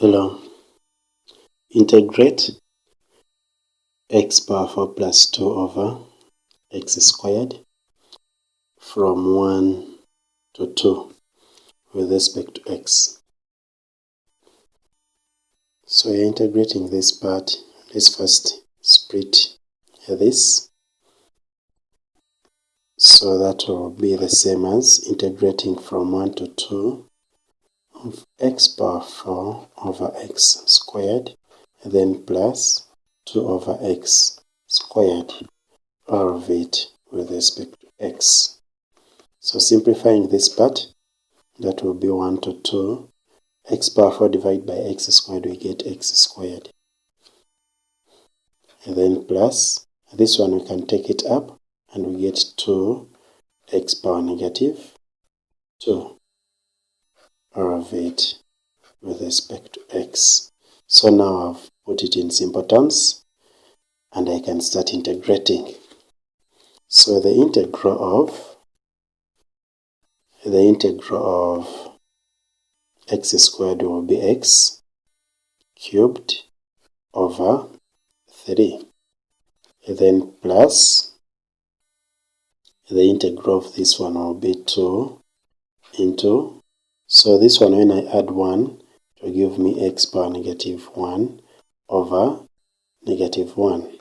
Hello. Integrate x power 4 plus 2 over x squared from 1 to 2 with respect to x. So we're integrating this part. Let's first split this. So that will be the same as integrating from 1 to 2 of x power 4 over x squared, and then plus 2 over x squared, all of it with respect to x. So simplifying this part, that will be 1 to 2. X power 4 divided by x squared, we get x squared. And then plus, this one we can take it up, and we get 2x power negative 2, all of it with respect to x. So now I've put it in simple terms, and I can start integrating. So the integral of x squared will be x cubed over 3. And then plus the integral of this one will be 2 into, so this one when I add 1 to give me x power negative 1 over negative 1.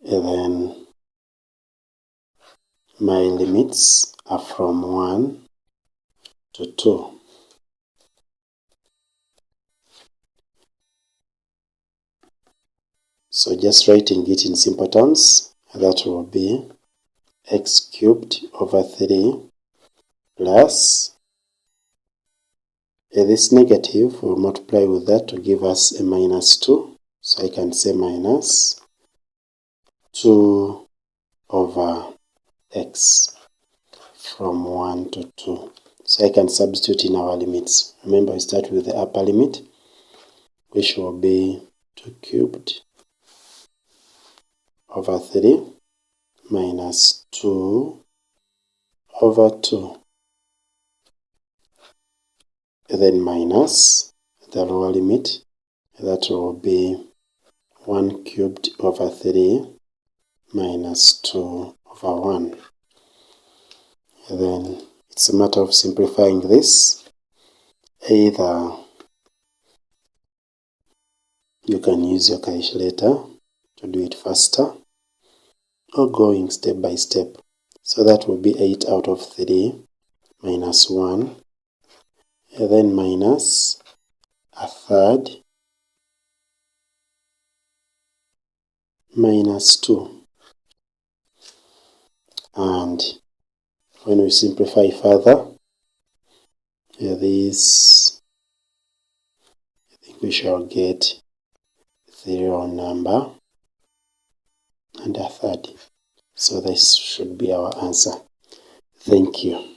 And then my limits are from 1 to 2. So just writing it in simple terms, that will be x cubed over 3 plus this negative will multiply with that to give us a minus 2. So I can say minus 2 over x from 1 to 2. So I can substitute in our limits. Remember, we start with the upper limit, which will be 2 cubed over 3 minus 2 over 2. And then minus the lower limit, that will be 1 cubed over 3 minus 2 over 1. And then it's a matter of simplifying this. Either you can use your calculator to do it faster, or going step by step. So that will be 8 out of 3 minus 1, and then minus a third minus 2. And when we simplify further, this, I think we shall get 0 number and a third. So this should be our answer. Thank you.